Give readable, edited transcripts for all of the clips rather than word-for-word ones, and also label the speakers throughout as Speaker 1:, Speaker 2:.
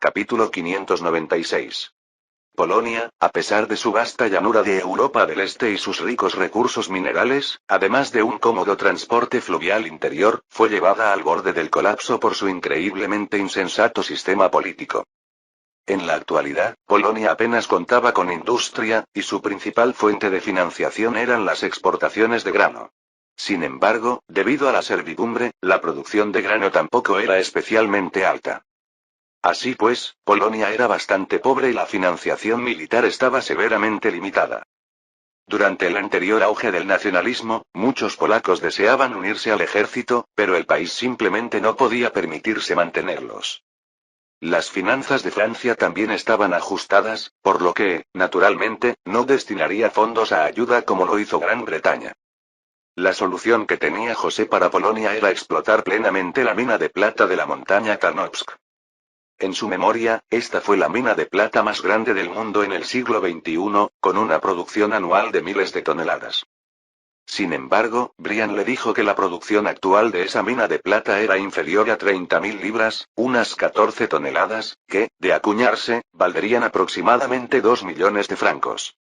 Speaker 1: Capítulo 596. Polonia, a pesar de su vasta llanura de Europa del Este y sus ricos recursos minerales, además de un cómodo transporte fluvial interior, fue llevada al borde del colapso por su increíblemente insensato sistema político. En la actualidad, Polonia apenas contaba con industria, y su principal fuente de financiación eran las exportaciones de grano. Sin embargo, debido a la servidumbre, la producción de grano tampoco era especialmente alta. Así pues, Polonia era bastante pobre y la financiación militar estaba severamente limitada. Durante el anterior auge del nacionalismo, muchos polacos deseaban unirse al ejército, pero el país simplemente no podía permitirse mantenerlos. Las finanzas de Francia también estaban ajustadas, por lo que, naturalmente, no destinaría fondos a ayuda como lo hizo Gran Bretaña. La solución que tenía José para Polonia era explotar plenamente la mina de plata de la montaña Tarnowsk. En su memoria, esta fue la mina de plata más grande del mundo en el siglo XXI, con una producción anual de miles de toneladas. Sin embargo, Brian le dijo que la producción actual de esa mina de plata era inferior a 30.000 libras, unas 14 toneladas, que, de acuñarse, valdrían aproximadamente 2 millones de francos.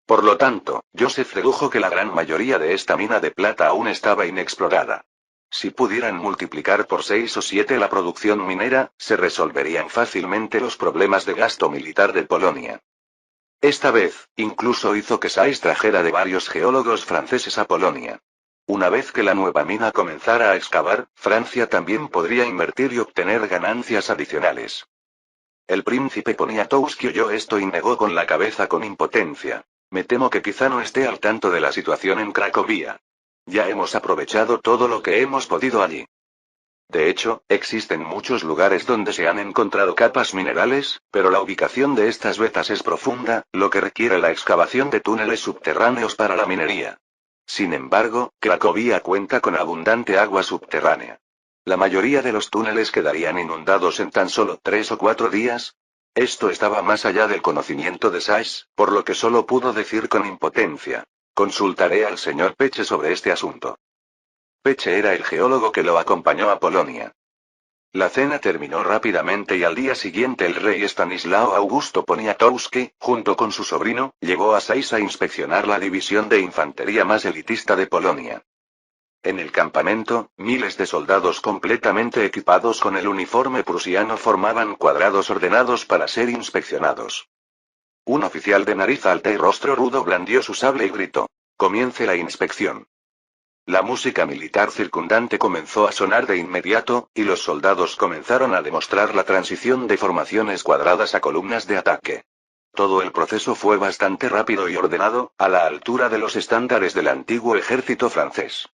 Speaker 1: Por lo tanto, Joseph dedujo que la gran mayoría de esta mina de plata aún estaba inexplorada. Si pudieran multiplicar por 6 o 7 la producción minera, se resolverían fácilmente los problemas de gasto militar de Polonia. Esta vez, incluso hizo que Sykes trajera de varios geólogos franceses a Polonia. Una vez que la nueva mina comenzara a excavar, Francia también podría invertir y obtener ganancias adicionales. El príncipe Poniatowski oyó esto y negó con la cabeza con impotencia. Me temo que quizá no esté al tanto de la situación en Cracovia. Ya hemos aprovechado todo lo que hemos podido allí. De hecho, existen muchos lugares donde se han encontrado capas minerales, pero la ubicación de estas vetas es profunda, lo que requiere la excavación de túneles subterráneos para la minería. Sin embargo, Cracovia cuenta con abundante agua subterránea. La mayoría de los túneles quedarían inundados en tan solo 3 o 4 días. Esto estaba más allá del conocimiento de Sykes, por lo que solo pudo decir con impotencia: consultaré al señor Peche sobre este asunto. Peche era el geólogo que lo acompañó a Polonia. La cena terminó rápidamente y al día siguiente el rey Stanislao Augusto Poniatowski, junto con su sobrino, llevó a Sykes a inspeccionar la división de infantería más elitista de Polonia. En el campamento, miles de soldados completamente equipados con el uniforme prusiano formaban cuadrados ordenados para ser inspeccionados. Un oficial de nariz alta y rostro rudo blandió su sable y gritó: «Comience la inspección». La música militar circundante comenzó a sonar de inmediato, y los soldados comenzaron a demostrar la transición de formaciones cuadradas a columnas de ataque. Todo el proceso fue bastante rápido y ordenado, a la altura de los estándares del antiguo ejército francés.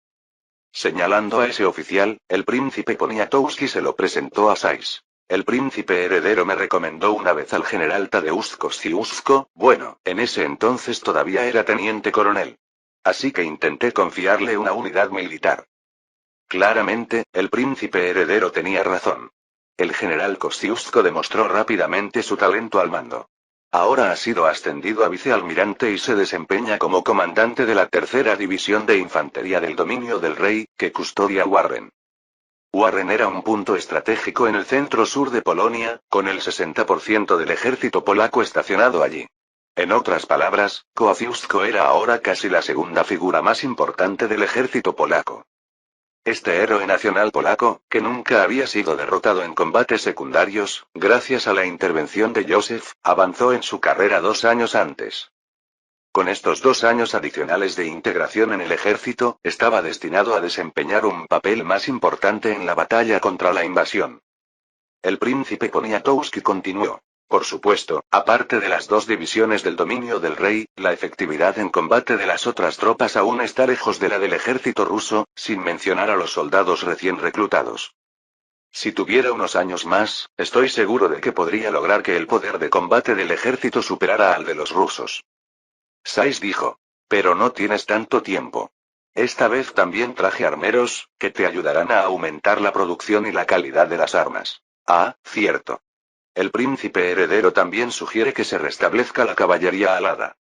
Speaker 1: Señalando a ese oficial, el príncipe Poniatowski se lo presentó a Sykes. El príncipe heredero me recomendó una vez al general Tadeusz Kościuszko, bueno, en ese entonces todavía era teniente coronel. Así que intenté confiarle una unidad militar. Claramente, el príncipe heredero tenía razón. El general Kościuszko demostró rápidamente su talento al mando. Ahora ha sido ascendido a vicealmirante y se desempeña como comandante de la tercera división de infantería del dominio del rey, que custodia Warren. Warren era un punto estratégico en el centro-sur de Polonia, con el 60% del ejército polaco estacionado allí. En otras palabras, Kościuszko era ahora casi la segunda figura más importante del ejército polaco. Este héroe nacional polaco, que nunca había sido derrotado en combates secundarios, gracias a la intervención de Joseph, avanzó en su carrera 2 años antes. Con estos 2 años adicionales de integración en el ejército, estaba destinado a desempeñar un papel más importante en la batalla contra la invasión. El príncipe Poniatowski continuó. Por supuesto, aparte de las 2 divisiones del dominio del rey, la efectividad en combate de las otras tropas aún está lejos de la del ejército ruso, sin mencionar a los soldados recién reclutados. Si tuviera unos años más, estoy seguro de que podría lograr que el poder de combate del ejército superara al de los rusos. Sykes dijo. Pero no tienes tanto tiempo. Esta vez también traje armeros, que te ayudarán a aumentar la producción y la calidad de las armas. Ah, cierto. El príncipe heredero también sugiere que se restablezca la caballería alada.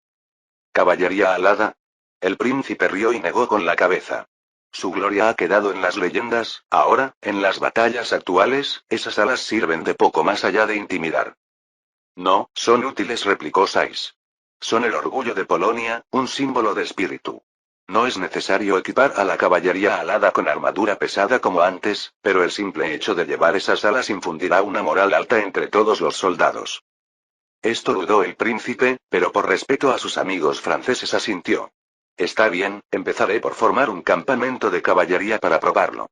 Speaker 1: ¿Caballería alada? El príncipe rió y negó con la cabeza. Su gloria ha quedado en las leyendas, ahora, en las batallas actuales, esas alas sirven de poco más allá de intimidar. No, son útiles, replicó Sais. Son el orgullo de Polonia, un símbolo de espíritu. No es necesario equipar a la caballería alada con armadura pesada como antes, pero el simple hecho de llevar esas alas infundirá una moral alta entre todos los soldados. Esto dudó el príncipe, pero por respeto a sus amigos franceses asintió. Está bien, empezaré por formar un campamento de caballería para probarlo.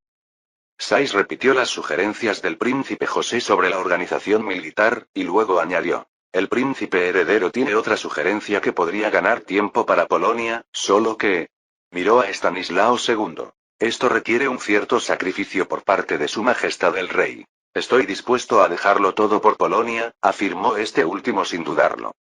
Speaker 1: Sais repitió las sugerencias del príncipe José sobre la organización militar, y luego añadió. El príncipe heredero tiene otra sugerencia que podría ganar tiempo para Polonia, solo que... Miró a Estanislao II. Esto requiere un cierto sacrificio por parte de Su Majestad el Rey. Estoy dispuesto a dejarlo todo por Polonia, afirmó este último sin dudarlo.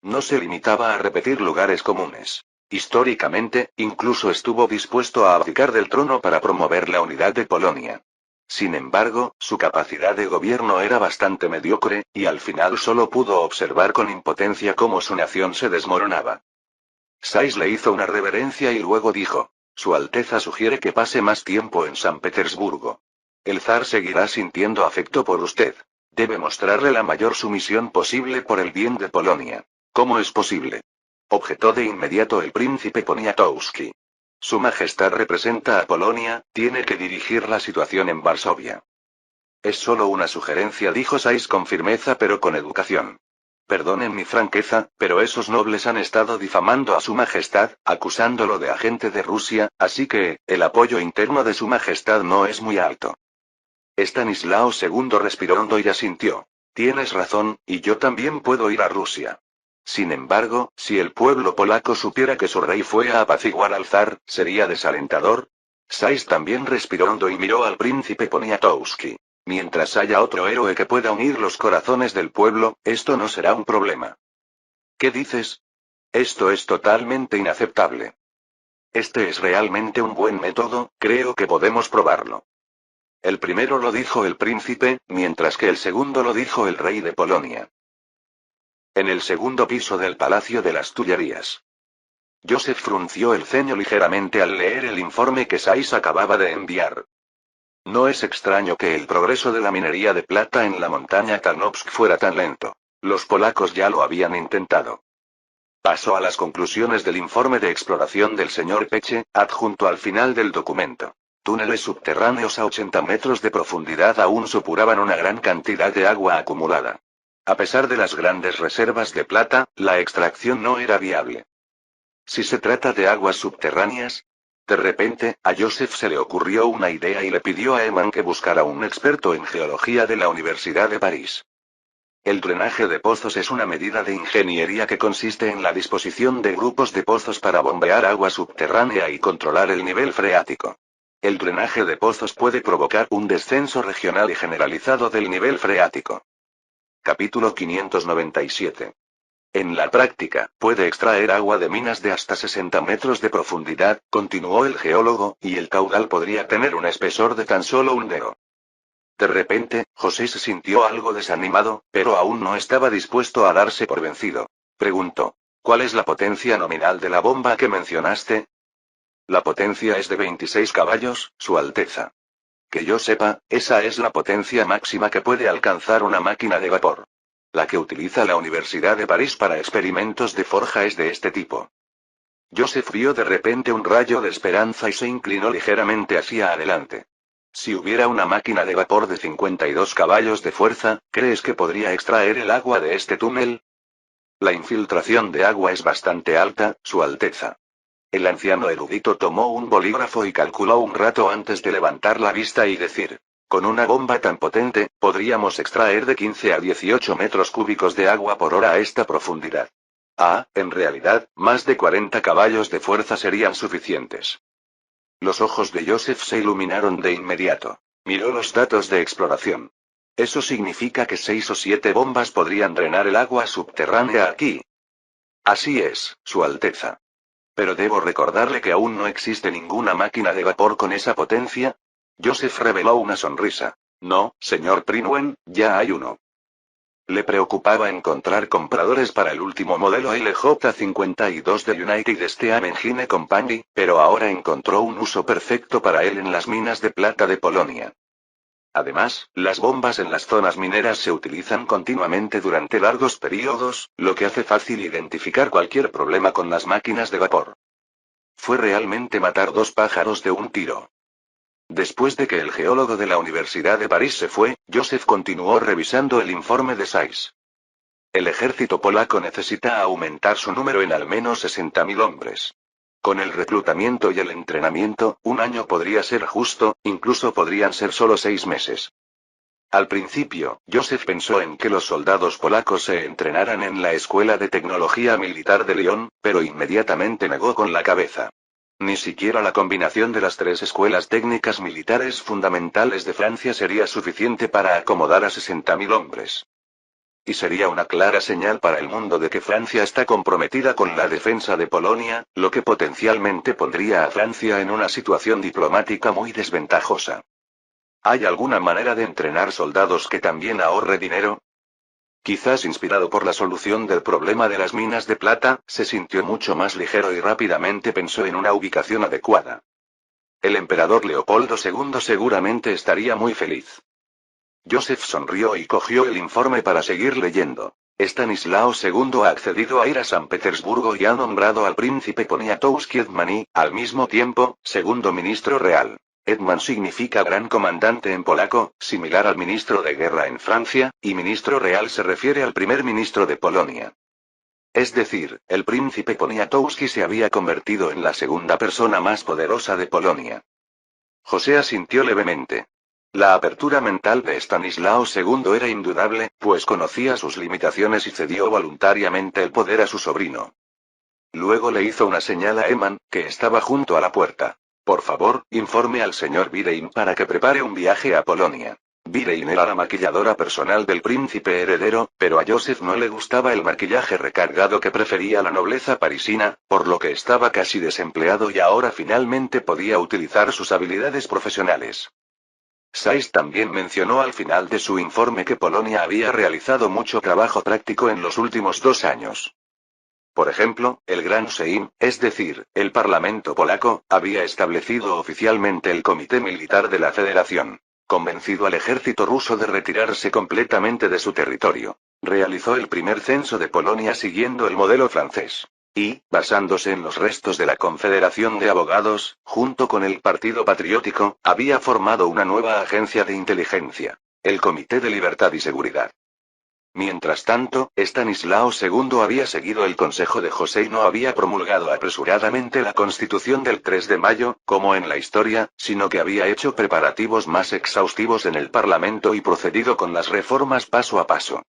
Speaker 1: No se limitaba a repetir lugares comunes. Históricamente, incluso estuvo dispuesto a abdicar del trono para promover la unidad de Polonia. Sin embargo, su capacidad de gobierno era bastante mediocre, y al final solo pudo observar con impotencia cómo su nación se desmoronaba. Sais le hizo una reverencia y luego dijo: Su Alteza sugiere que pase más tiempo en San Petersburgo. El zar seguirá sintiendo afecto por usted. Debe mostrarle la mayor sumisión posible por el bien de Polonia. ¿Cómo es posible? Objetó de inmediato el príncipe Poniatowski. Su Majestad representa a Polonia, tiene que dirigir la situación en Varsovia. Es solo una sugerencia, dijo Sais con firmeza pero con educación. Perdonen mi franqueza, pero esos nobles han estado difamando a Su Majestad, acusándolo de agente de Rusia, así que, el apoyo interno de Su Majestad no es muy alto. Estanislao II respiró hondo y asintió. Tienes razón, y yo también puedo ir a Rusia. Sin embargo, si el pueblo polaco supiera que su rey fue a apaciguar al zar, ¿sería desalentador? Sais también respiró hondo y miró al príncipe Poniatowski. Mientras haya otro héroe que pueda unir los corazones del pueblo, esto no será un problema. ¿Qué dices? Esto es totalmente inaceptable. Este es realmente un buen método, creo que podemos probarlo. El primero lo dijo el príncipe, mientras que el segundo lo dijo el rey de Polonia. En el segundo piso del Palacio de las Tullerías. Joseph frunció el ceño ligeramente al leer el informe que Sais acababa de enviar. No es extraño que el progreso de la minería de plata en la montaña Tarnowsk fuera tan lento. Los polacos ya lo habían intentado. Pasó a las conclusiones del informe de exploración del señor Peche, adjunto al final del documento. Túneles subterráneos a 80 metros de profundidad aún supuraban una gran cantidad de agua acumulada. A pesar de las grandes reservas de plata, la extracción no era viable. Si se trata de aguas subterráneas. De repente, a Joseph se le ocurrió una idea y le pidió a Eman que buscara un experto en geología de la Universidad de París. El drenaje de pozos es una medida de ingeniería que consiste en la disposición de grupos de pozos para bombear agua subterránea y controlar el nivel freático. El drenaje de pozos puede provocar un descenso regional y generalizado del nivel freático. Capítulo 597. En la práctica, puede extraer agua de minas de hasta 60 metros de profundidad, continuó el geólogo, y el caudal podría tener un espesor de tan solo un dedo. De repente, José se sintió algo desanimado, pero aún no estaba dispuesto a darse por vencido. Preguntó: ¿Cuál es la potencia nominal de la bomba que mencionaste? La potencia es de 26 caballos, Su Alteza. Que yo sepa, esa es la potencia máxima que puede alcanzar una máquina de vapor. La que utiliza la Universidad de París para experimentos de forja es de este tipo. Joseph vio de repente un rayo de esperanza y se inclinó ligeramente hacia adelante. Si hubiera una máquina de vapor de 52 caballos de fuerza, ¿crees que podría extraer el agua de este túnel? La infiltración de agua es bastante alta, Su Alteza. El anciano erudito tomó un bolígrafo y calculó un rato antes de levantar la vista y decir: con una bomba tan potente, podríamos extraer de 15 a 18 metros cúbicos de agua por hora a esta profundidad. En realidad, más de 40 caballos de fuerza serían suficientes. Los ojos de Joseph se iluminaron de inmediato. Miró los datos de exploración. Eso significa que 6 o 7 bombas podrían drenar el agua subterránea aquí. Así es, Su Alteza. Pero debo recordarle que aún no existe ninguna máquina de vapor con esa potencia. Joseph reveló una sonrisa. No, señor Prinwen, ya hay uno. Le preocupaba encontrar compradores para el último modelo LJ52 de United Steam Engine Company, pero ahora encontró un uso perfecto para él en las minas de plata de Polonia. Además, las bombas en las zonas mineras se utilizan continuamente durante largos periodos, lo que hace fácil identificar cualquier problema con las máquinas de vapor. Fue realmente matar dos pájaros de un tiro. Después de que el geólogo de la Universidad de París se fue, Joseph continuó revisando el informe de Sykes. El ejército polaco necesita aumentar su número en al menos 60.000 hombres. Con el reclutamiento y el entrenamiento, un año podría ser justo, incluso podrían ser solo 6 meses. Al principio, Joseph pensó en que los soldados polacos se entrenaran en la Escuela de Tecnología Militar de Lyon, pero inmediatamente negó con la cabeza. Ni siquiera la combinación de las 3 escuelas técnicas militares fundamentales de Francia sería suficiente para acomodar a 60.000 hombres. Y sería una clara señal para el mundo de que Francia está comprometida con la defensa de Polonia, lo que potencialmente pondría a Francia en una situación diplomática muy desventajosa. ¿Hay alguna manera de entrenar soldados que también ahorre dinero? Quizás inspirado por la solución del problema de las minas de plata, se sintió mucho más ligero y rápidamente pensó en una ubicación adecuada. El emperador Leopoldo II seguramente estaría muy feliz. Joseph sonrió y cogió el informe para seguir leyendo. Stanislao II ha accedido a ir a San Petersburgo y ha nombrado al príncipe Poniatowski Hetman al mismo tiempo, segundo ministro real. Hetman significa gran comandante en polaco, similar al ministro de guerra en Francia, y ministro real se refiere al primer ministro de Polonia. Es decir, el príncipe Poniatowski se había convertido en la segunda persona más poderosa de Polonia. José asintió levemente. La apertura mental de Stanislao II era indudable, pues conocía sus limitaciones y cedió voluntariamente el poder a su sobrino. Luego le hizo una señal a Hetman, que estaba junto a la puerta. Por favor, informe al señor Virein para que prepare un viaje a Polonia. Virein era la maquilladora personal del príncipe heredero, pero a Joseph no le gustaba el maquillaje recargado que prefería la nobleza parisina, por lo que estaba casi desempleado y ahora finalmente podía utilizar sus habilidades profesionales. Sykes también mencionó al final de su informe que Polonia había realizado mucho trabajo práctico en los últimos 2 años. Por ejemplo, el Gran Sejm, es decir, el Parlamento polaco, había establecido oficialmente el Comité Militar de la Federación. Convencido al ejército ruso de retirarse completamente de su territorio. Realizó el primer censo de Polonia siguiendo el modelo francés. Y, basándose en los restos de la Confederación de Abogados, junto con el Partido Patriótico, había formado una nueva agencia de inteligencia. El Comité de Libertad y Seguridad. Mientras tanto, Stanislao II había seguido el consejo de José y no había promulgado apresuradamente la Constitución del 3 de mayo, como en la historia, sino que había hecho preparativos más exhaustivos en el Parlamento y procedido con las reformas paso a paso.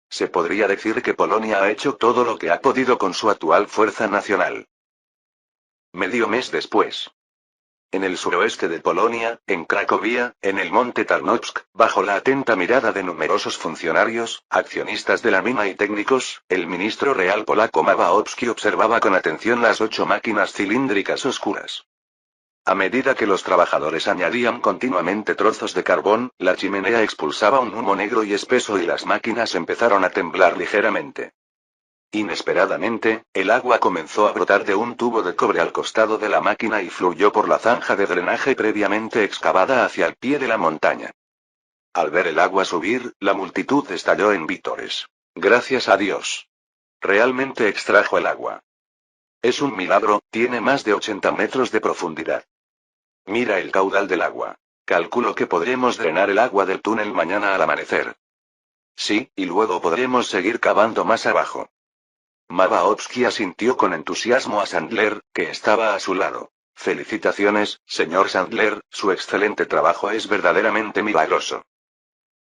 Speaker 1: Se podría decir que Polonia ha hecho todo lo que ha podido con su actual fuerza nacional. Medio mes después. En el suroeste de Polonia, en Cracovia, en el monte Tarnowsk, bajo la atenta mirada de numerosos funcionarios, accionistas de la mina y técnicos, el ministro real polaco Mawałowski observaba con atención las 8 máquinas cilíndricas oscuras. A medida que los trabajadores añadían continuamente trozos de carbón, la chimenea expulsaba un humo negro y espeso y las máquinas empezaron a temblar ligeramente. Inesperadamente, el agua comenzó a brotar de un tubo de cobre al costado de la máquina y fluyó por la zanja de drenaje previamente excavada hacia el pie de la montaña. Al ver el agua subir, la multitud estalló en vítores. Gracias a Dios. Realmente extrajo el agua. Es un milagro, tiene más de 80 metros de profundidad. Mira el caudal del agua. Calculo que podremos drenar el agua del túnel mañana al amanecer. Sí, y luego podremos seguir cavando más abajo. Mawałowski asintió con entusiasmo a Sandler, que estaba a su lado. Felicitaciones, señor Sandler, su excelente trabajo es verdaderamente milagroso.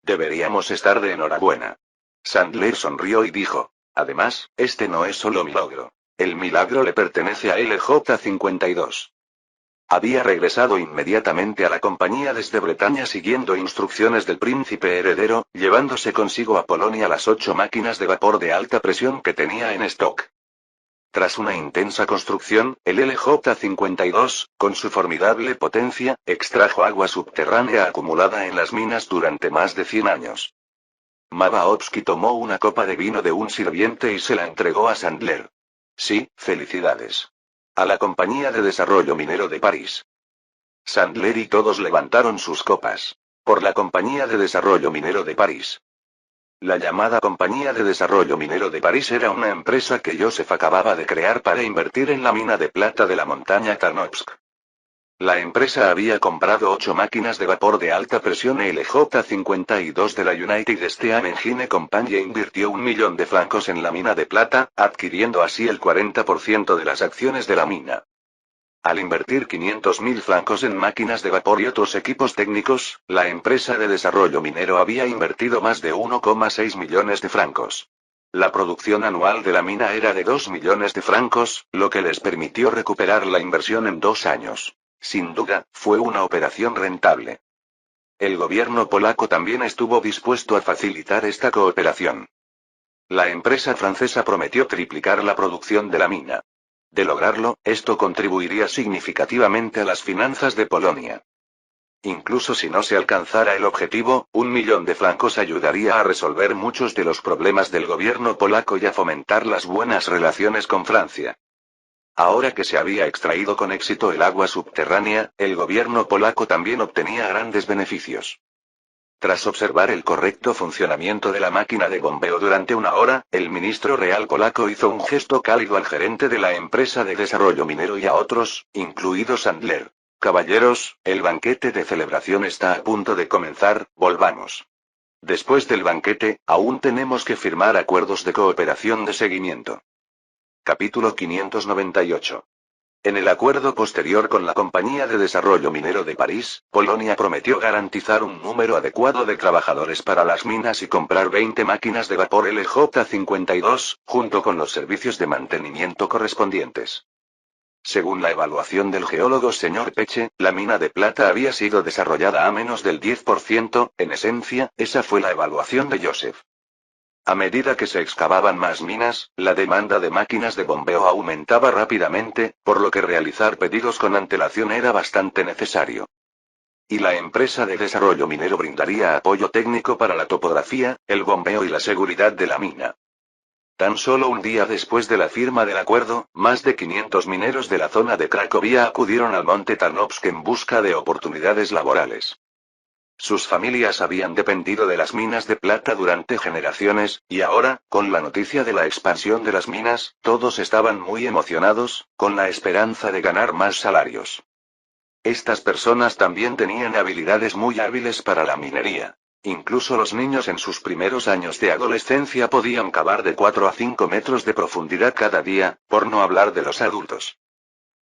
Speaker 1: Deberíamos estar de enhorabuena. Sandler sonrió y dijo. Además, este no es solo milagro. El milagro le pertenece a LJ52. Había regresado inmediatamente a la compañía desde Bretaña siguiendo instrucciones del príncipe heredero, llevándose consigo a Polonia las 8 máquinas de vapor de alta presión que tenía en stock. Tras una intensa construcción, el LJ52, con su formidable potencia, extrajo agua subterránea acumulada en las minas durante más de 100 años. Mabaovsky tomó una copa de vino de un sirviente y se la entregó a Sandler. Sí, felicidades. A la Compañía de Desarrollo Minero de París. Sandler y todos levantaron sus copas. Por la Compañía de Desarrollo Minero de París. La llamada Compañía de Desarrollo Minero de París era una empresa que Joseph acababa de crear para invertir en la mina de plata de la montaña Tarnovsk. La empresa había comprado 8 máquinas de vapor de alta presión LJ-52 de la United Steam Engine Company e invirtió 1 millón de francos en la mina de plata, adquiriendo así el 40% de las acciones de la mina. Al invertir 500.000 francos en máquinas de vapor y otros equipos técnicos, la empresa de desarrollo minero había invertido más de 1,6 millones de francos. La producción anual de la mina era de 2 millones de francos, lo que les permitió recuperar la inversión en 2 años. Sin duda, fue una operación rentable. El gobierno polaco también estuvo dispuesto a facilitar esta cooperación. La empresa francesa prometió triplicar la producción de la mina. De lograrlo, esto contribuiría significativamente a las finanzas de Polonia. Incluso si no se alcanzara el objetivo, 1 millón de francos ayudaría a resolver muchos de los problemas del gobierno polaco y a fomentar las buenas relaciones con Francia. Ahora que se había extraído con éxito el agua subterránea, el gobierno polaco también obtenía grandes beneficios. Tras observar el correcto funcionamiento de la máquina de bombeo durante 1 hora, el ministro real polaco hizo un gesto cálido al gerente de la empresa de desarrollo minero y a otros, incluido Sandler. Caballeros, el banquete de celebración está a punto de comenzar, volvamos. Después del banquete, aún tenemos que firmar acuerdos de cooperación de seguimiento. Capítulo 598. En el acuerdo posterior con la Compañía de Desarrollo Minero de París, Polonia prometió garantizar un número adecuado de trabajadores para las minas y comprar 20 máquinas de vapor LJ-52, junto con los servicios de mantenimiento correspondientes. Según la evaluación del geólogo señor Peche, la mina de plata había sido desarrollada a menos del 10%, en esencia, esa fue la evaluación de Joseph. A medida que se excavaban más minas, la demanda de máquinas de bombeo aumentaba rápidamente, por lo que realizar pedidos con antelación era bastante necesario. Y la empresa de desarrollo minero brindaría apoyo técnico para la topografía, el bombeo y la seguridad de la mina. Tan solo un día después de la firma del acuerdo, más de 500 mineros de la zona de Cracovia acudieron al monte Tarnovsk en busca de oportunidades laborales. Sus familias habían dependido de las minas de plata durante generaciones, y ahora, con la noticia de la expansión de las minas, todos estaban muy emocionados, con la esperanza de ganar más salarios. Estas personas también tenían habilidades muy hábiles para la minería. Incluso los niños en sus primeros años de adolescencia podían cavar de 4 a 5 metros de profundidad cada día, por no hablar de los adultos.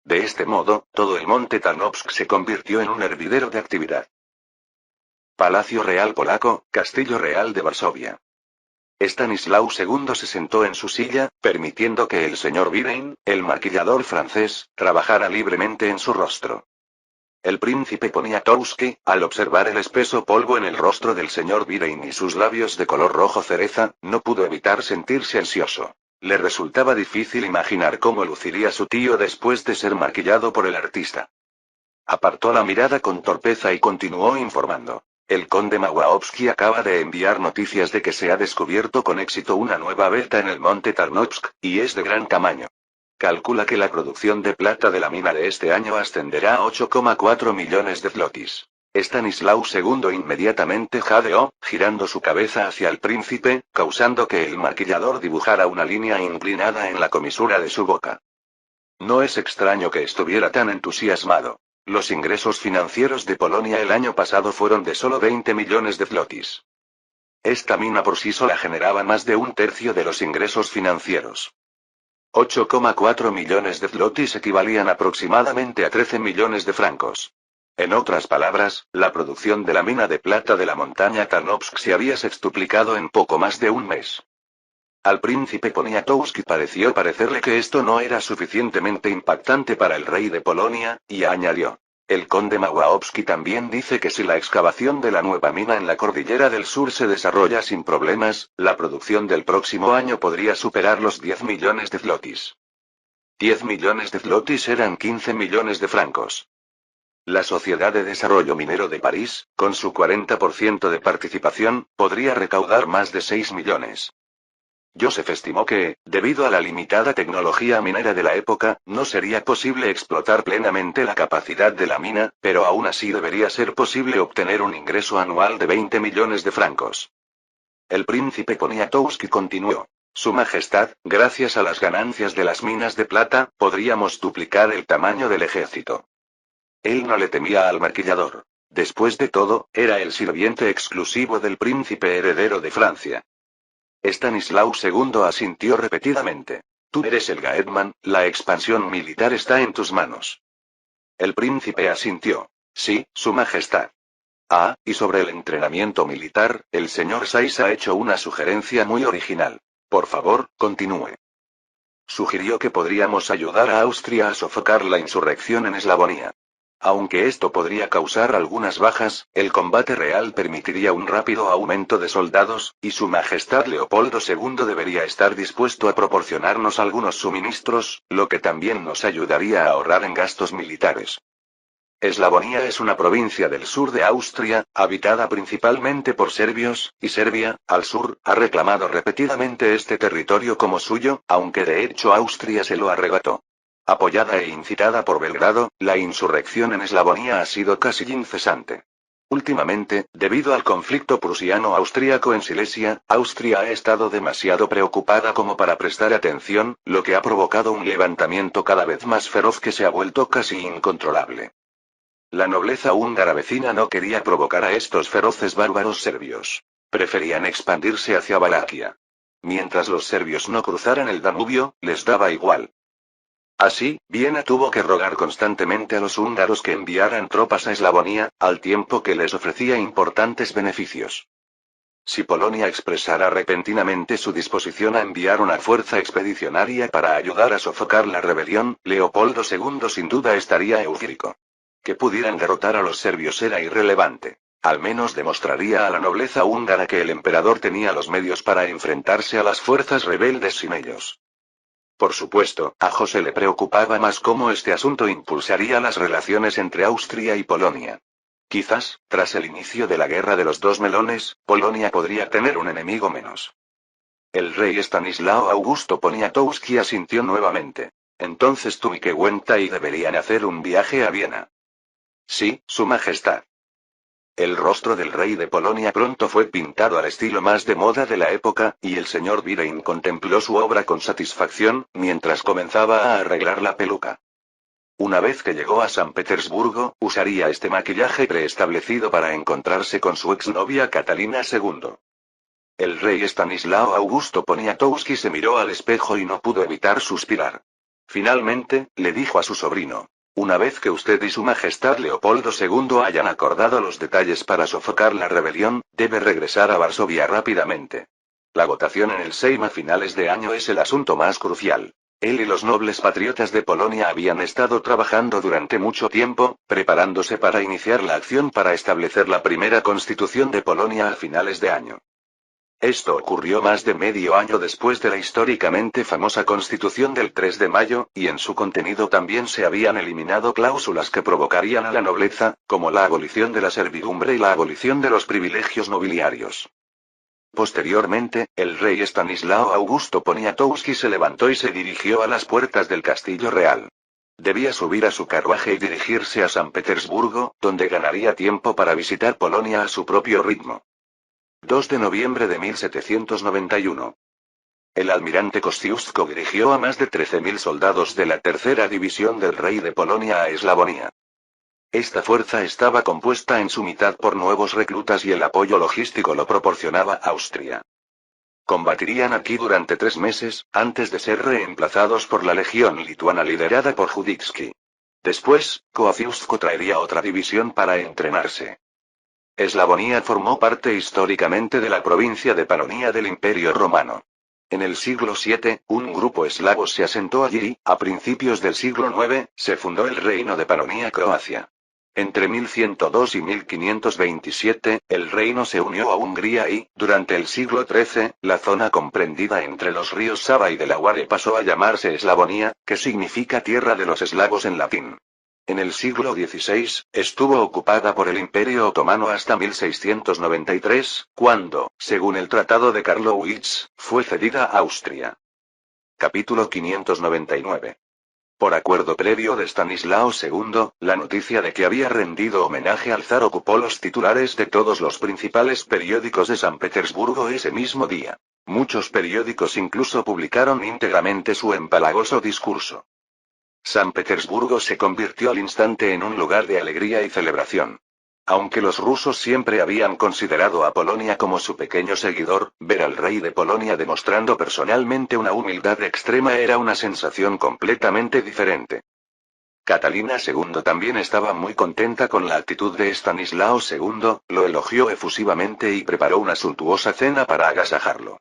Speaker 1: De este modo, todo el monte Tarnovsk se convirtió en un hervidero de actividad. Palacio Real Polaco, Castillo Real de Varsovia. Stanislao II se sentó en su silla, permitiendo que el señor Virein, el maquillador francés, trabajara libremente en su rostro. El príncipe Poniatowski, al observar el espeso polvo en el rostro del señor Virein y sus labios de color rojo cereza, no pudo evitar sentirse ansioso. Le resultaba difícil imaginar cómo luciría su tío después de ser maquillado por el artista. Apartó la mirada con torpeza y continuó informando. El conde Mawaowski acaba de enviar noticias de que se ha descubierto con éxito una nueva veta en el monte Tarnovsk, y es de gran tamaño. Calcula que la producción de plata de la mina de este año ascenderá a 8,4 millones de zlotis. Stanislao II inmediatamente jadeó, girando su cabeza hacia el príncipe, causando que el maquillador dibujara una línea inclinada en la comisura de su boca. No es extraño que estuviera tan entusiasmado. Los ingresos financieros de Polonia el año pasado fueron de solo 20 millones de zlotis. Esta mina por sí sola generaba más de un tercio de los ingresos financieros. 8,4 millones de zlotis equivalían aproximadamente a 13 millones de francos. En otras palabras, la producción de la mina de plata de la montaña Tarnovsk se había sextuplicado en poco más de un mes. Al príncipe Poniatowski parecerle que esto no era suficientemente impactante para el rey de Polonia, y añadió. El conde Mawaowski también dice que si la excavación de la nueva mina en la cordillera del sur se desarrolla sin problemas, la producción del próximo año podría superar los 10 millones de zlotis. 10 millones de zlotis eran 15 millones de francos. La Sociedad de Desarrollo Minero de París, con su 40% de participación, podría recaudar más de 6 millones. Joseph estimó que, debido a la limitada tecnología minera de la época, no sería posible explotar plenamente la capacidad de la mina, pero aún así debería ser posible obtener un ingreso anual de 20 millones de francos. El príncipe Poniatowski continuó. Su Majestad, gracias a las ganancias de las minas de plata, podríamos duplicar el tamaño del ejército. Él no le temía al maquillador. Después de todo, era el sirviente exclusivo del príncipe heredero de Francia. Stanislao II asintió repetidamente. Tú eres el Gaetman, la expansión militar está en tus manos. El príncipe asintió. Sí, Su Majestad. Ah, y sobre el entrenamiento militar, el señor Saiz ha hecho una sugerencia muy original. Por favor, continúe. Sugirió que podríamos ayudar a Austria a sofocar la insurrección en Eslavonia. Aunque esto podría causar algunas bajas, el combate real permitiría un rápido aumento de soldados, y Su Majestad Leopoldo II debería estar dispuesto a proporcionarnos algunos suministros, lo que también nos ayudaría a ahorrar en gastos militares. Eslavonia es una provincia del sur de Austria, habitada principalmente por serbios, y Serbia, al sur, ha reclamado repetidamente este territorio como suyo, aunque de hecho Austria se lo arrebató. Apoyada e incitada por Belgrado, la insurrección en Eslavonia ha sido casi incesante. Últimamente, debido al conflicto prusiano-austríaco en Silesia, Austria ha estado demasiado preocupada como para prestar atención, lo que ha provocado un levantamiento cada vez más feroz que se ha vuelto casi incontrolable. La nobleza húngara vecina no quería provocar a estos feroces bárbaros serbios. Preferían expandirse hacia Valaquia. Mientras los serbios no cruzaran el Danubio, les daba igual. Así, Viena tuvo que rogar constantemente a los húngaros que enviaran tropas a Eslavonia, al tiempo que les ofrecía importantes beneficios. Si Polonia expresara repentinamente su disposición a enviar una fuerza expedicionaria para ayudar a sofocar la rebelión, Leopoldo II sin duda estaría eufórico. Que pudieran derrotar a los serbios era irrelevante. Al menos demostraría a la nobleza húngara que el emperador tenía los medios para enfrentarse a las fuerzas rebeldes sin ellos. Por supuesto, a José le preocupaba más cómo este asunto impulsaría las relaciones entre Austria y Polonia. Quizás, tras el inicio de la Guerra de los Dos Melones, Polonia podría tener un enemigo menos. El rey Stanislao Augusto Poniatowski asintió nuevamente. Entonces tú y Kewentay deberían hacer un viaje a Viena. Sí, Su Majestad. El rostro del rey de Polonia pronto fue pintado al estilo más de moda de la época, y el señor Virein contempló su obra con satisfacción, mientras comenzaba a arreglar la peluca. Una vez que llegó a San Petersburgo, usaría este maquillaje preestablecido para encontrarse con su exnovia Catalina II. El rey Stanislao Augusto Poniatowski se miró al espejo y no pudo evitar suspirar. Finalmente, le dijo a su sobrino. Una vez que usted y Su Majestad Leopoldo II hayan acordado los detalles para sofocar la rebelión, debe regresar a Varsovia rápidamente. La votación en el Sejm a finales de año es el asunto más crucial. Él y los nobles patriotas de Polonia habían estado trabajando durante mucho tiempo, preparándose para iniciar la acción para establecer la primera constitución de Polonia a finales de año. Esto ocurrió más de medio año después de la históricamente famosa Constitución del 3 de mayo, y en su contenido también se habían eliminado cláusulas que provocarían a la nobleza, como la abolición de la servidumbre y la abolición de los privilegios nobiliarios. Posteriormente, el rey Stanislao Augusto Poniatowski se levantó y se dirigió a las puertas del castillo real. Debía subir a su carruaje y dirigirse a San Petersburgo, donde ganaría tiempo para visitar Polonia a su propio ritmo. 2 de noviembre de 1791. El almirante Kościuszko dirigió a más de 13.000 soldados de la tercera división del rey de Polonia a Eslavonia. Esta fuerza estaba compuesta en su mitad por nuevos reclutas y el apoyo logístico lo proporcionaba Austria. Combatirían aquí durante 3 meses, antes de ser reemplazados por la legión lituana liderada por Judicki. Después, Kościuszko traería otra división para entrenarse. Eslavonia formó parte históricamente de la provincia de Panonia del Imperio Romano. En el siglo VII, un grupo eslavo se asentó allí y, a principios del siglo IX, se fundó el reino de Panonia Croacia. Entre 1102 y 1527, el reino se unió a Hungría y, durante el siglo XIII, la zona comprendida entre los ríos Sava y Delaware pasó a llamarse Eslavonia, que significa tierra de los eslavos en latín. En el siglo XVI, estuvo ocupada por el Imperio Otomano hasta 1693, cuando, según el Tratado de Karlowitz, fue cedida a Austria. Capítulo 599. Por acuerdo previo de Stanislao II, la noticia de que había rendido homenaje al zar ocupó los titulares de todos los principales periódicos de San Petersburgo ese mismo día. Muchos periódicos incluso publicaron íntegramente su empalagoso discurso. San Petersburgo se convirtió al instante en un lugar de alegría y celebración. Aunque los rusos siempre habían considerado a Polonia como su pequeño seguidor, ver al rey de Polonia demostrando personalmente una humildad extrema era una sensación completamente diferente. Catalina II también estaba muy contenta con la actitud de Stanislao II, lo elogió efusivamente y preparó una suntuosa cena para agasajarlo.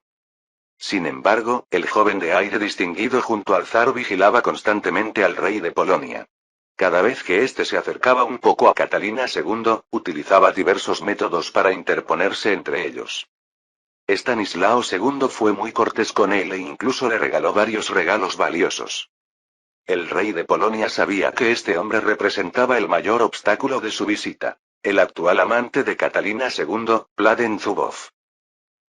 Speaker 1: Sin embargo, el joven de aire distinguido junto al zar vigilaba constantemente al rey de Polonia. Cada vez que éste se acercaba un poco a Catalina II, utilizaba diversos métodos para interponerse entre ellos. Estanislao II fue muy cortés con él e incluso le regaló varios regalos valiosos. El rey de Polonia sabía que este hombre representaba el mayor obstáculo de su visita. El actual amante de Catalina II, Mladen Zubov.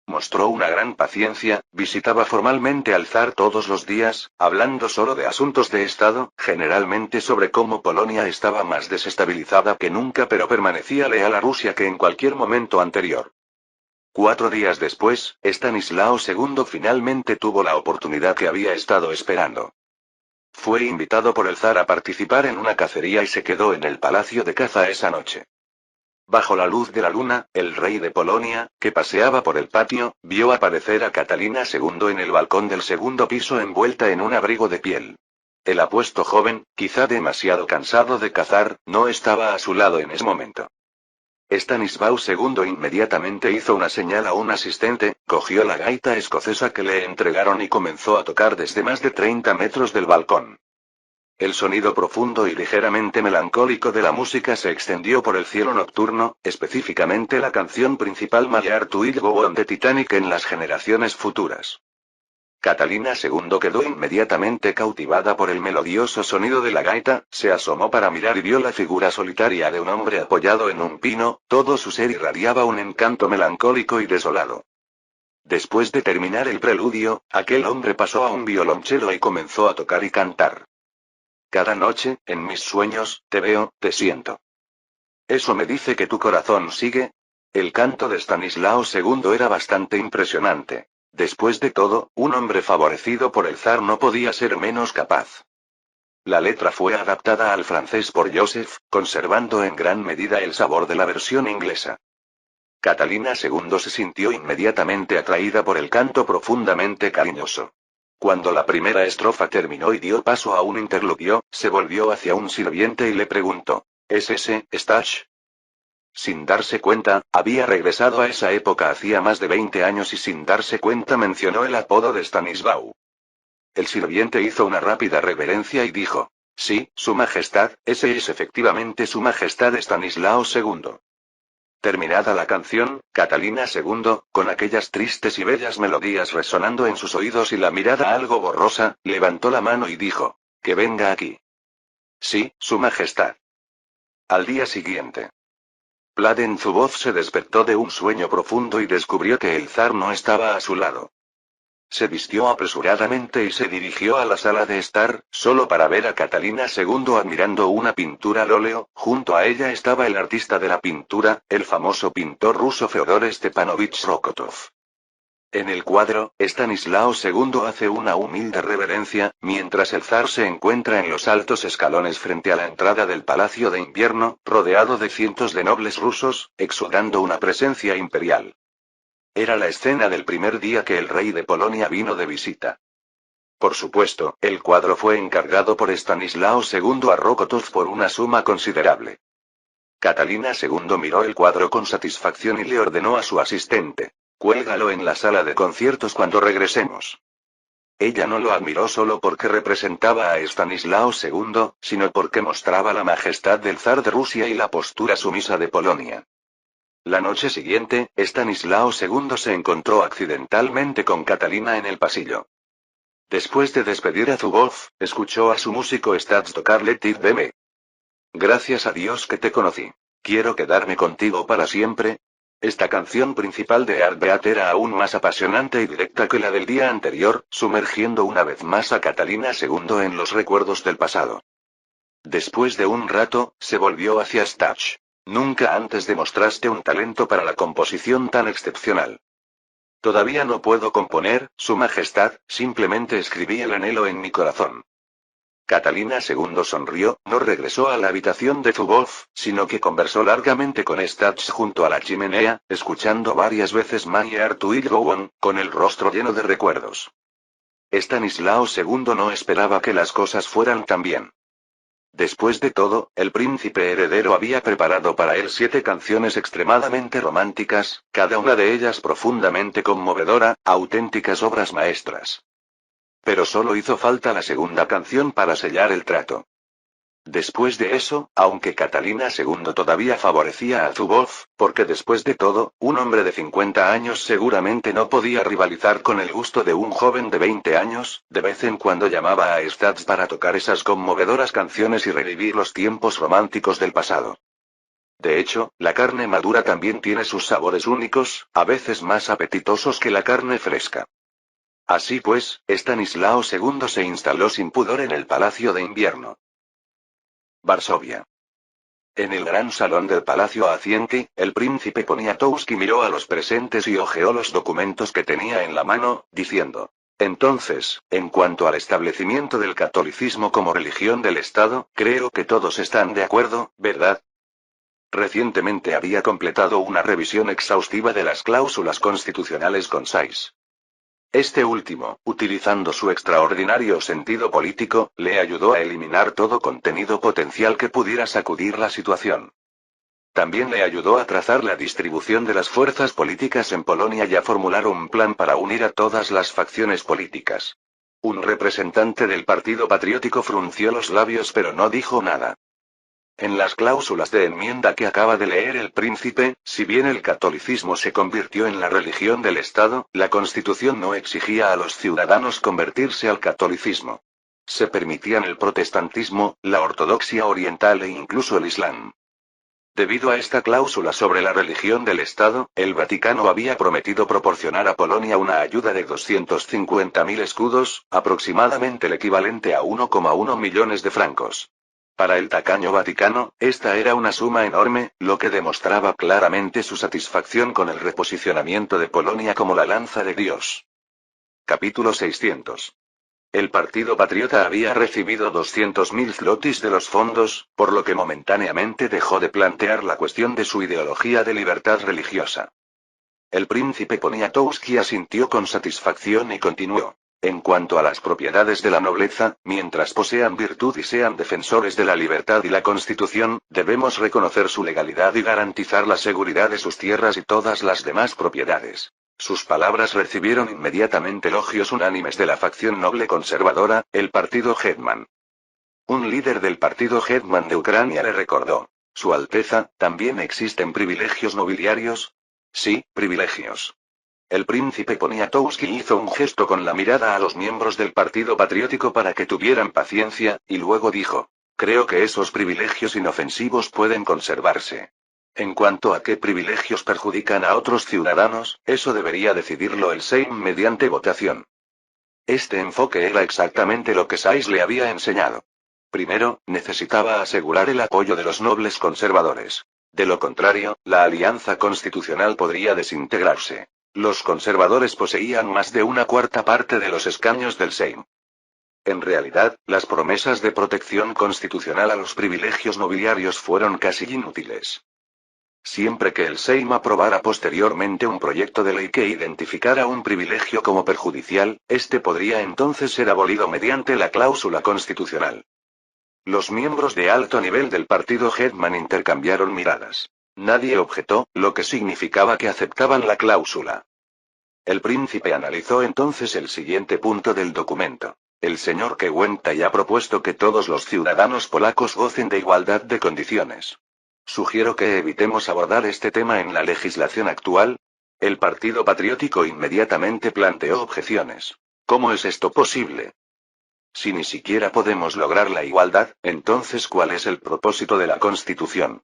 Speaker 1: Mostró una gran paciencia, visitaba formalmente al zar todos los días, hablando solo de asuntos de Estado, generalmente sobre cómo Polonia estaba más desestabilizada que nunca pero permanecía leal a Rusia que en cualquier momento anterior. 4 días después, Estanislao II finalmente tuvo la oportunidad que había estado esperando. Fue invitado por el zar a participar en una cacería y se quedó en el palacio de caza esa noche. Bajo la luz de la luna, el rey de Polonia, que paseaba por el patio, vio aparecer a Catalina II en el balcón del segundo piso envuelta en un abrigo de piel. El apuesto joven, quizá demasiado cansado de cazar, no estaba a su lado en ese momento. Stanislao II inmediatamente hizo una señal a un asistente, cogió la gaita escocesa que le entregaron y comenzó a tocar desde más de 30 metros del balcón. El sonido profundo y ligeramente melancólico de la música se extendió por el cielo nocturno, específicamente la canción principal My Heart Will Go On de Titanic en las generaciones futuras. Catalina II quedó inmediatamente cautivada por el melodioso sonido de la gaita, se asomó para mirar y vio la figura solitaria de un hombre apoyado en un pino, todo su ser irradiaba un encanto melancólico y desolado. Después de terminar el preludio, aquel hombre pasó a un violonchelo y comenzó a tocar y cantar. Cada noche, en mis sueños, te veo, te siento. ¿Eso me dice que tu corazón sigue? El canto de Stanislao II era bastante impresionante. Después de todo, un hombre favorecido por el zar no podía ser menos capaz. La letra fue adaptada al francés por Joseph, conservando en gran medida el sabor de la versión inglesa. Catalina II se sintió inmediatamente atraída por el canto profundamente cariñoso. Cuando la primera estrofa terminó y dio paso a un interludio, se volvió hacia un sirviente y le preguntó: ¿Es ese, Stash? Sin darse cuenta, había regresado a esa época hacía más de 20 años y sin darse cuenta mencionó el apodo de Stanislao. El sirviente hizo una rápida reverencia y dijo: Sí, Su Majestad, ese es efectivamente Su Majestad Stanislao II. Terminada la canción, Catalina II, con aquellas tristes y bellas melodías resonando en sus oídos y la mirada algo borrosa, levantó la mano y dijo: Que venga aquí. Sí, Su Majestad. Al día siguiente, Mladen Zubov se despertó de un sueño profundo y descubrió que el zar no estaba a su lado. Se vistió apresuradamente y se dirigió a la sala de estar, solo para ver a Catalina II admirando una pintura al óleo. Junto a ella estaba el artista de la pintura, el famoso pintor ruso Feodor Stepanovich Rokotov. En el cuadro, Stanislao II hace una humilde reverencia, mientras el zar se encuentra en los altos escalones frente a la entrada del Palacio de Invierno, rodeado de cientos de nobles rusos, exudando una presencia imperial. Era la escena del primer día que el rey de Polonia vino de visita. Por supuesto, el cuadro fue encargado por Stanislao II a Rokotov por una suma considerable. Catalina II miró el cuadro con satisfacción y le ordenó a su asistente: Cuélgalo en la sala de conciertos cuando regresemos. Ella no lo admiró solo porque representaba a Stanislao II, sino porque mostraba la majestad del zar de Rusia y la postura sumisa de Polonia. La noche siguiente, Stanislao II se encontró accidentalmente con Catalina en el pasillo. Después de despedir a Zubov, escuchó a su músico Stats tocar Let It Be Me. Gracias a Dios que te conocí. Quiero quedarme contigo para siempre. Esta canción principal de Art era aún más apasionante y directa que la del día anterior, sumergiendo una vez más a Catalina II en los recuerdos del pasado. Después de un rato, se volvió hacia Stach. Nunca antes demostraste un talento para la composición tan excepcional. Todavía no puedo componer, Su Majestad, simplemente escribí el anhelo en mi corazón. Catalina II sonrió, no regresó a la habitación de Zubov, sino que conversó largamente con Stach junto a la chimenea, escuchando varias veces My Heart Will Go On, con el rostro lleno de recuerdos. Estanislao II no esperaba que las cosas fueran tan bien. Después de todo, el príncipe heredero había preparado para él 7 canciones extremadamente románticas, cada una de ellas profundamente conmovedora, auténticas obras maestras. Pero solo hizo falta la segunda canción para sellar el trato. Después de eso, aunque Catalina II todavía favorecía a Zubov, porque después de todo, un hombre de 50 años seguramente no podía rivalizar con el gusto de un joven de 20 años, de vez en cuando llamaba a Stach para tocar esas conmovedoras canciones y revivir los tiempos románticos del pasado. De hecho, la carne madura también tiene sus sabores únicos, a veces más apetitosos que la carne fresca. Así pues, Estanislao II se instaló sin pudor en el Palacio de Invierno. Varsovia. En el gran salón del Palacio Hacienki, el príncipe Poniatowski miró a los presentes y hojeó los documentos que tenía en la mano, diciendo: entonces, en cuanto al establecimiento del catolicismo como religión del Estado, creo que todos están de acuerdo, ¿verdad? Recientemente había completado una revisión exhaustiva de las cláusulas constitucionales con Sais. Este último, utilizando su extraordinario sentido político, le ayudó a eliminar todo contenido potencial que pudiera sacudir la situación. También le ayudó a trazar la distribución de las fuerzas políticas en Polonia y a formular un plan para unir a todas las facciones políticas. Un representante del Partido Patriótico frunció los labios pero no dijo nada. En las cláusulas de enmienda que acaba de leer el príncipe, si bien el catolicismo se convirtió en la religión del Estado, la Constitución no exigía a los ciudadanos convertirse al catolicismo. Se permitían el protestantismo, la ortodoxia oriental e incluso el islam. Debido a esta cláusula sobre la religión del Estado, el Vaticano había prometido proporcionar a Polonia una ayuda de 250.000 escudos, aproximadamente el equivalente a 1,1 millones de francos. Para el tacaño Vaticano, esta era una suma enorme, lo que demostraba claramente su satisfacción con el reposicionamiento de Polonia como la lanza de Dios. Capítulo 600. El Partido Patriota había recibido 200.000 zlotys de los fondos, por lo que momentáneamente dejó de plantear la cuestión de su ideología de libertad religiosa. El príncipe Poniatowski asintió con satisfacción y continuó. En cuanto a las propiedades de la nobleza, mientras posean virtud y sean defensores de la libertad y la Constitución, debemos reconocer su legalidad y garantizar la seguridad de sus tierras y todas las demás propiedades. Sus palabras recibieron inmediatamente elogios unánimes de la facción noble conservadora, el partido Hetman. Un líder del partido Hetman de Ucrania le recordó: Su Alteza, ¿también existen privilegios nobiliarios? Sí, privilegios. El príncipe Poniatowski hizo un gesto con la mirada a los miembros del Partido Patriótico para que tuvieran paciencia, y luego dijo: creo que esos privilegios inofensivos pueden conservarse. En cuanto a qué privilegios perjudican a otros ciudadanos, eso debería decidirlo el Sejm mediante votación. Este enfoque era exactamente lo que Sais le había enseñado. Primero, necesitaba asegurar el apoyo de los nobles conservadores. De lo contrario, la alianza constitucional podría desintegrarse. Los conservadores poseían más de una cuarta parte de los escaños del Sejm. En realidad, las promesas de protección constitucional a los privilegios nobiliarios fueron casi inútiles. Siempre que el Sejm aprobara posteriormente un proyecto de ley que identificara un privilegio como perjudicial, este podría entonces ser abolido mediante la cláusula constitucional. Los miembros de alto nivel del partido Hetman intercambiaron miradas. Nadie objetó, lo que significaba que aceptaban la cláusula. El príncipe analizó entonces el siguiente punto del documento. El señor Kewentay ha propuesto que todos los ciudadanos polacos gocen de igualdad de condiciones. Sugiero que evitemos abordar este tema en la legislación actual. El Partido Patriótico inmediatamente planteó objeciones. ¿Cómo es esto posible? Si ni siquiera podemos lograr la igualdad, entonces ¿cuál es el propósito de la Constitución?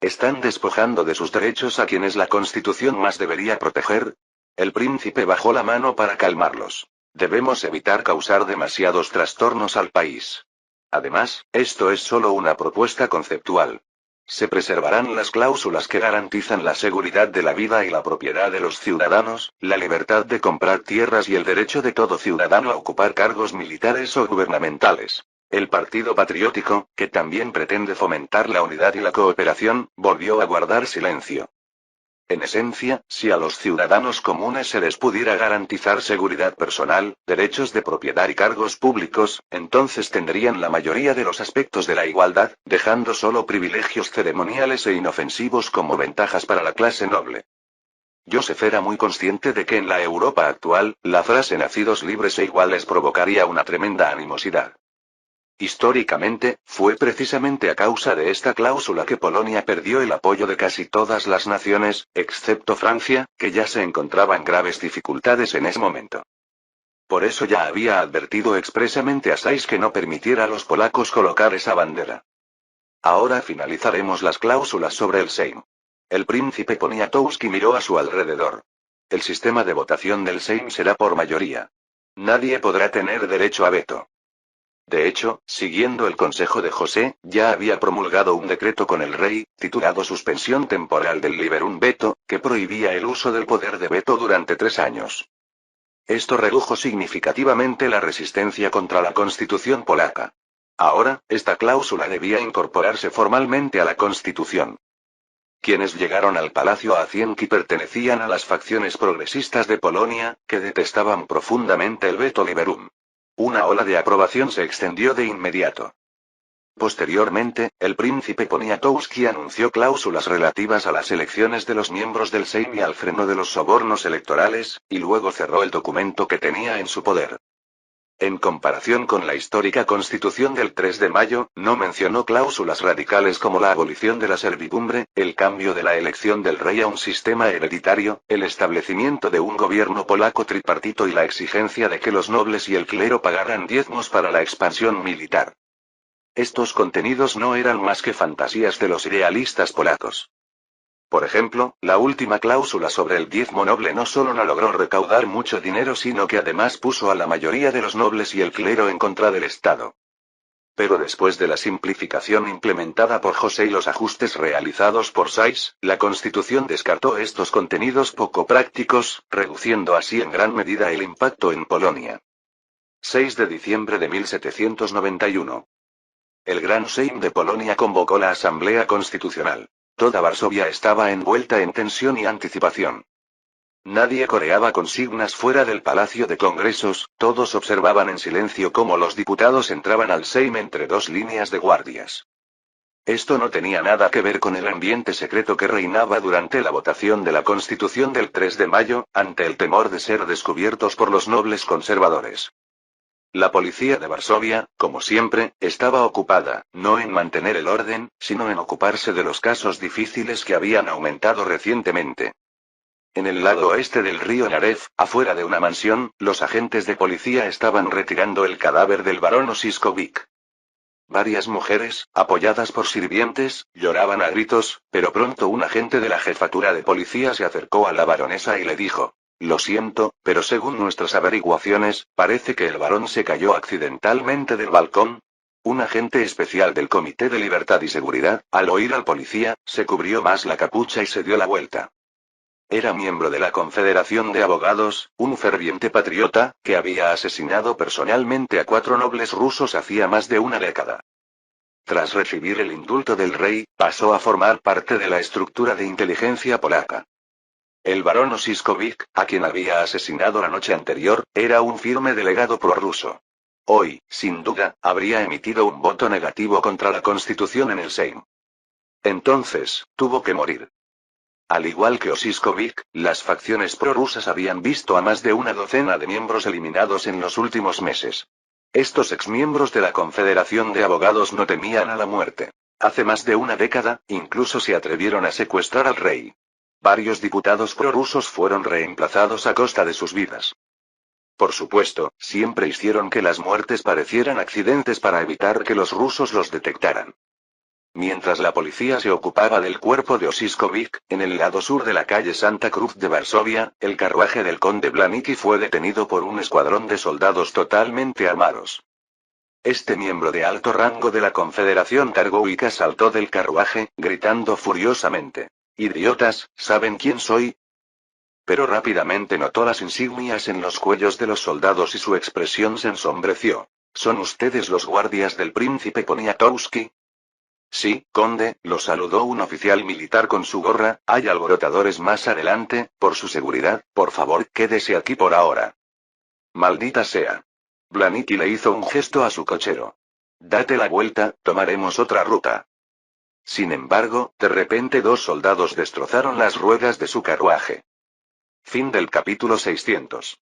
Speaker 1: ¿Están despojando de sus derechos a quienes la Constitución más debería proteger? El príncipe bajó la mano para calmarlos. Debemos evitar causar demasiados trastornos al país. Además, esto es solo una propuesta conceptual. Se preservarán las cláusulas que garantizan la seguridad de la vida y la propiedad de los ciudadanos, la libertad de comprar tierras y el derecho de todo ciudadano a ocupar cargos militares o gubernamentales. El Partido Patriótico, que también pretende fomentar la unidad y la cooperación, volvió a guardar silencio. En esencia, si a los ciudadanos comunes se les pudiera garantizar seguridad personal, derechos de propiedad y cargos públicos, entonces tendrían la mayoría de los aspectos de la igualdad, dejando solo privilegios ceremoniales e inofensivos como ventajas para la clase noble. Joseph era muy consciente de que en la Europa actual, la frase nacidos libres e iguales provocaría una tremenda animosidad. Históricamente, fue precisamente a causa de esta cláusula que Polonia perdió el apoyo de casi todas las naciones, excepto Francia, que ya se encontraba en graves dificultades en ese momento. Por eso ya había advertido expresamente a Sejm que no permitiera a los polacos colocar esa bandera. Ahora finalizaremos las cláusulas sobre el Sejm. El príncipe Poniatowski miró a su alrededor. El sistema de votación del Sejm será por mayoría. Nadie podrá tener derecho a veto. De hecho, siguiendo el consejo de José, ya había promulgado un decreto con el rey, titulado Suspensión temporal del Liberum Veto, que prohibía el uso del poder de veto durante 3 años. Esto redujo significativamente la resistencia contra la Constitución polaca. Ahora, esta cláusula debía incorporarse formalmente a la Constitución. Quienes llegaron al Palacio Acienki pertenecían a las facciones progresistas de Polonia, que detestaban profundamente el veto liberum. Una ola de aprobación se extendió de inmediato. Posteriormente, el príncipe Poniatowski anunció cláusulas relativas a las elecciones de los miembros del Sejm y al freno de los sobornos electorales, y luego cerró el documento que tenía en su poder. En comparación con la histórica Constitución del 3 de mayo, no mencionó cláusulas radicales como la abolición de la servidumbre, el cambio de la elección del rey a un sistema hereditario, el establecimiento de un gobierno polaco tripartito y la exigencia de que los nobles y el clero pagaran diezmos para la expansión militar. Estos contenidos no eran más que fantasías de los idealistas polacos. Por ejemplo, la última cláusula sobre el diezmo noble no solo no logró recaudar mucho dinero, sino que además puso a la mayoría de los nobles y el clero en contra del Estado. Pero después de la simplificación implementada por José y los ajustes realizados por Sejm, la Constitución descartó estos contenidos poco prácticos, reduciendo así en gran medida el impacto en Polonia. 6 de diciembre de 1791. El Gran Sejm de Polonia convocó la Asamblea Constitucional. Toda Varsovia estaba envuelta en tensión y anticipación. Nadie coreaba consignas fuera del Palacio de Congresos, todos observaban en silencio cómo los diputados entraban al Sejm entre 2 líneas de guardias. Esto no tenía nada que ver con el ambiente secreto que reinaba durante la votación de la Constitución del 3 de mayo, ante el temor de ser descubiertos por los nobles conservadores. La policía de Varsovia, como siempre, estaba ocupada, no en mantener el orden, sino en ocuparse de los casos difíciles que habían aumentado recientemente. En el lado oeste del río Narew, afuera de una mansión, los agentes de policía estaban retirando el cadáver del barón Osiskowicz. Varias mujeres, apoyadas por sirvientes, lloraban a gritos, pero pronto un agente de la jefatura de policía se acercó a la baronesa y le dijo: «Lo siento, pero según nuestras averiguaciones, parece que el varón se cayó accidentalmente del balcón». Un agente especial del Comité de Libertad y Seguridad, al oír al policía, se cubrió más la capucha y se dio la vuelta. Era miembro de la Confederación de Abogados, un ferviente patriota, que había asesinado personalmente a 4 nobles rusos hacía más de una década. Tras recibir el indulto del rey, pasó a formar parte de la estructura de inteligencia polaca. El barón Osiskowicz, a quien había asesinado la noche anterior, era un firme delegado prorruso. Hoy, sin duda, habría emitido un voto negativo contra la Constitución en el Sejm. Entonces, tuvo que morir. Al igual que Osiskowicz, las facciones prorrusas habían visto a más de una docena de miembros eliminados en los últimos meses. Estos exmiembros de la Confederación de Abogados no temían a la muerte. Hace más de una década, incluso se atrevieron a secuestrar al rey. Varios diputados prorrusos fueron reemplazados a costa de sus vidas. por supuesto, siempre hicieron que las muertes parecieran accidentes para evitar que los rusos los detectaran. Mientras la policía se ocupaba del cuerpo de Osiskovic, en el lado sur de la calle Santa Cruz de Varsovia, el carruaje del conde Blaniki fue detenido por un escuadrón de soldados totalmente armados. Este miembro de alto rango de la Confederación Targowica saltó del carruaje, gritando furiosamente: «¡Idiotas, ¿saben quién soy?». Pero rápidamente notó las insignias en los cuellos de los soldados y su expresión se ensombreció. «¿Son ustedes los guardias del príncipe Poniatowski?». «Sí, conde», lo saludó un oficial militar con su gorra. «Hay alborotadores más adelante, por su seguridad, por favor, quédese aquí por ahora». «Maldita sea». Blaniki le hizo un gesto a su cochero. «Date la vuelta, tomaremos otra ruta». Sin embargo, de repente dos soldados destrozaron las ruedas de su carruaje. Fin del capítulo 600.